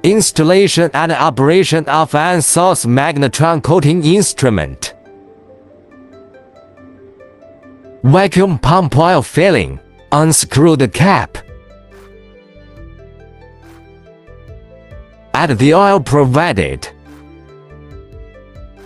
Installation and operation of an source magnetron coating instrument. Vacuum pump oil filling. Unscrew the cap. Add the oil provided.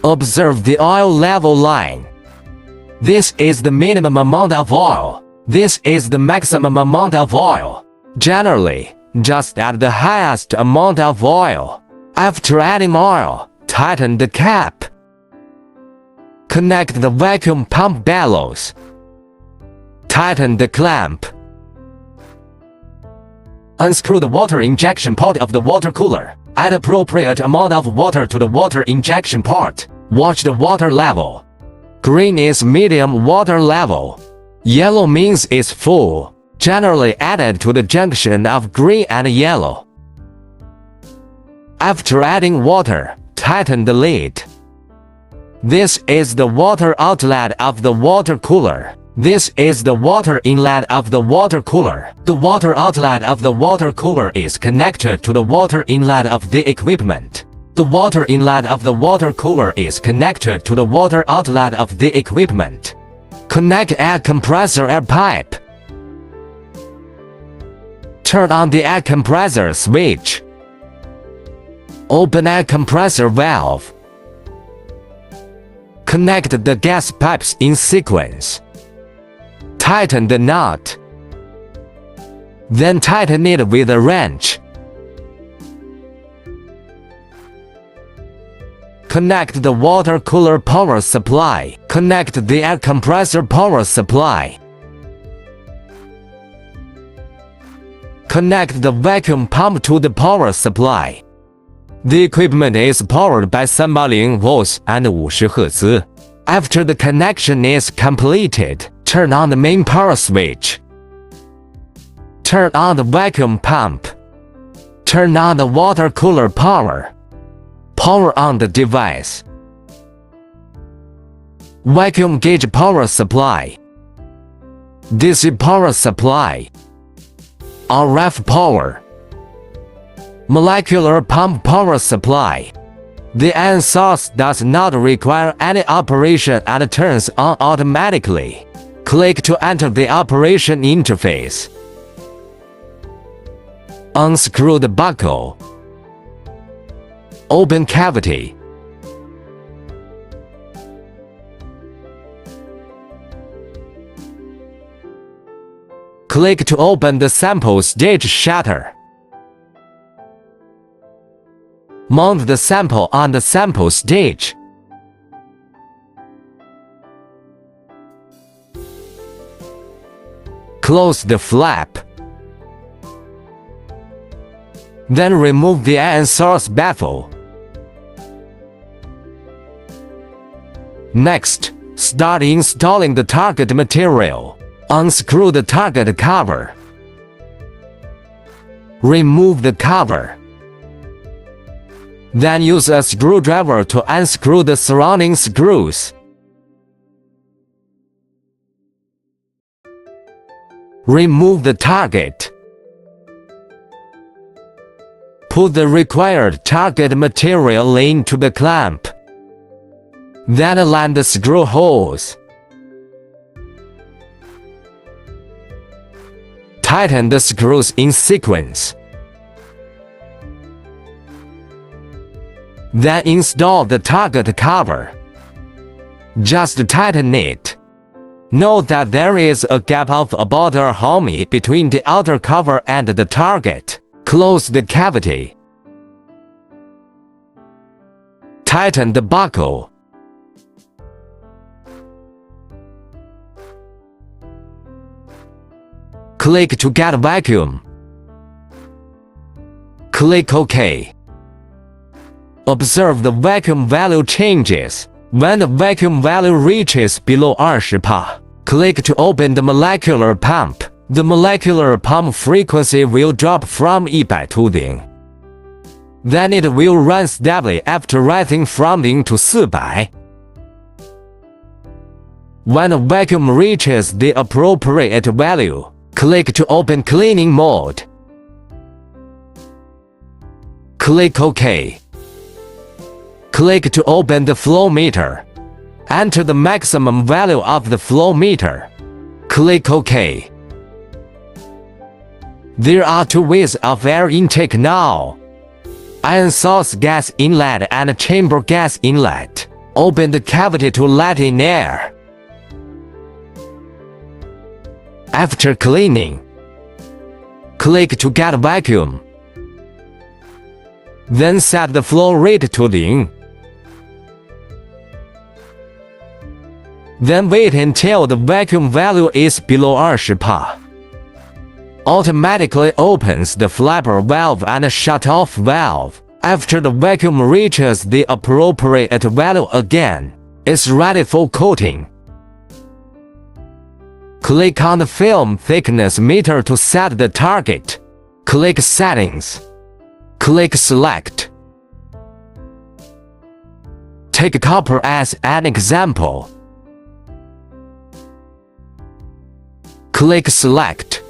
Observe the oil level line. This is the minimum amount of oil. This is the maximum amount of oil. Generally, just add the highest amount of oil. After adding oil, tighten the cap. Connect the vacuum pump bellows. Tighten the clamp. Unscrew the water injection port of the water cooler. Add appropriate amount of water to the water injection port. Watch the water level. Green is medium water level. Yellow means it's full, generally added to the junction of green and yellow. After adding water, tighten the lid. This is the water outlet of the water cooler. This is the water inlet of the water cooler. The water outlet of the water cooler is connected to the water inlet of the equipment. The water inlet of the water cooler is connected to the water outlet of the equipment. Connect air compressor air pipe. Turn on the air compressor switch. Open air compressor valve. Connect the gas pipes in sequence. Tighten the nut. Then tighten it with a wrench. Connect the water cooler power supply. Connect the air compressor power supply. Connect the vacuum pump to the power supply. The equipment is powered by 380 volts and 50 Hz. After the connection is completed, turn on the main power switch. Turn on the vacuum pump. Turn on the water cooler power. Power on the device. Vacuum gauge power supply. DC power supply. RF power. Molecular pump power supply. The AN source does not require any operation and turns on automatically. Click to enter the operation interface. Unscrew the buckle. Open cavity. Click to open the sample stage shutter. Mount the sample on the sample stage. Close the flap. Then remove the AN source baffle. Next, start installing the target material. Unscrew the target cover. Remove the cover. Then use a screwdriver to unscrew the surrounding screws. Remove the target. Put the required target material into the clamp. Then align the screw holes. Tighten the screws in sequence. Then install the target cover. Just tighten it. Note that there is a gap of about a half between the outer cover and the target. Close the cavity. Tighten the buckle. Click to get vacuum. Click OK. Observe the vacuum value changes. When the vacuum value reaches below 20%, click to open the molecular pump. The molecular pump frequency will drop from 100 to 0. Then it will run steadily after rising from 0 to 400. When the vacuum reaches the appropriate value, click to open cleaning mode. Click OK. Click to open the flow meter. Enter the maximum value of the flow meter. Click OK. There are two ways of air intake now. Iron source gas inlet and chamber gas inlet. Open the cavity to let in air. After cleaning, click to get vacuum. Then set the flow rate to 0. Then wait until the vacuum value is below 20%. Automatically opens the flapper valve and shut-off valve. After the vacuum reaches the appropriate value again, it's ready for coating. Click on the film thickness meter to set the target. Click Settings. Click Select. Take copper as an example. Click Select.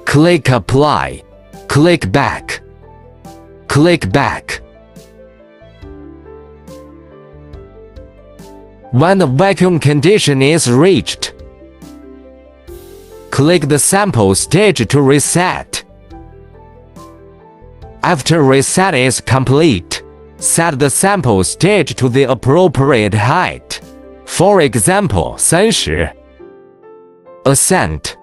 Click Apply. Click Back. Click Back. When the vacuum condition is reached, click the sample stage to reset. After reset is complete, set the sample stage to the appropriate height. For example, 30. Ascent.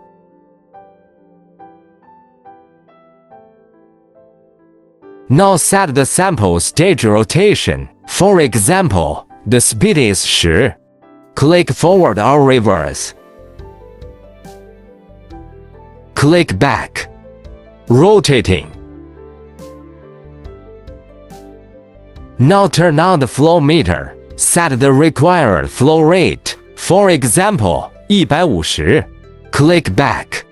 Now set the sample stage rotation. For example, the speed is 10. Click forward or reverse. Click back. Rotating. Now turn on the flow meter. Set the required flow rate. For example, 150. Click back.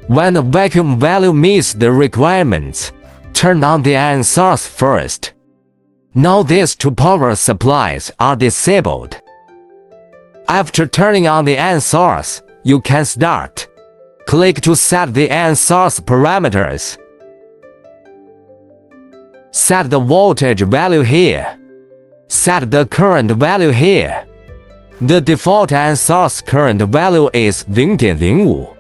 When the vacuum value meets the requirements, turn on the iron source first. Now these two power supplies are disabled. After turning on the iron source, you can start. Click to set the iron source parameters. Set the voltage value here. Set the current value here. The default iron source current value is 0.05.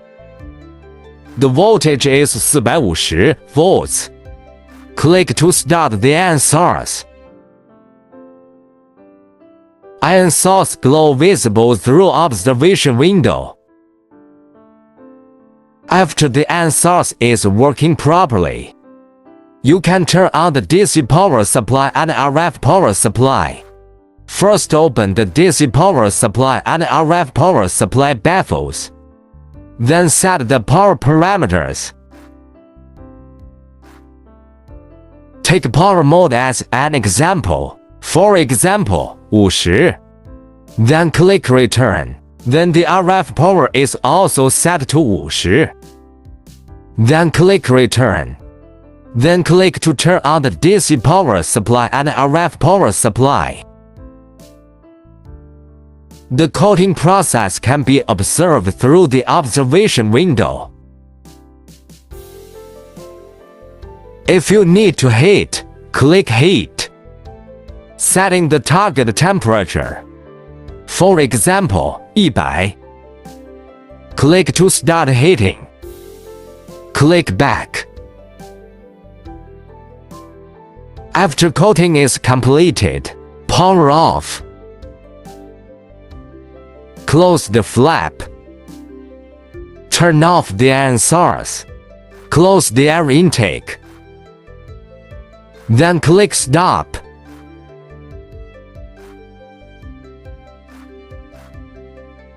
The voltage is 450 volts. Click to start the iron source. Iron source glow visible through observation window. After the iron source is working properly, you can turn on the DC power supply and RF power supply. First open the DC power supply and RF power supply baffles. Then set the power parameters. Take power mode as an example. For example, 50. Then click Return. Then the RF power is also set to 50. Then click Return. Then click to turn on the DC power supply and RF power supply. The coating process can be observed through the observation window. If you need to heat, click Heat. Setting the target temperature. For example, 100. Click to start heating. Click Back. After coating is completed, power off. Close the flap. Turn off the iron source. Close the air intake. Then click Stop.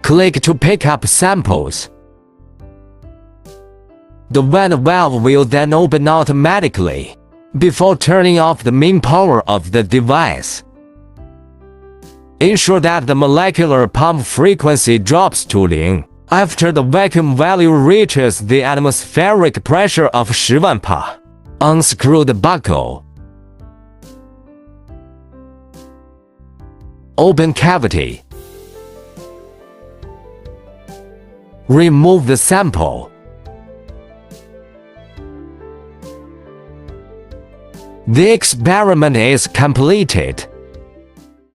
Click to pick up samples. The vent valve will then open automatically before turning off the main power of the device. Ensure that the molecular pump frequency drops to 0 after the vacuum value reaches the atmospheric pressure of 10,000 Pa. Unscrew the buckle. Open cavity. Remove the sample. The experiment is completed.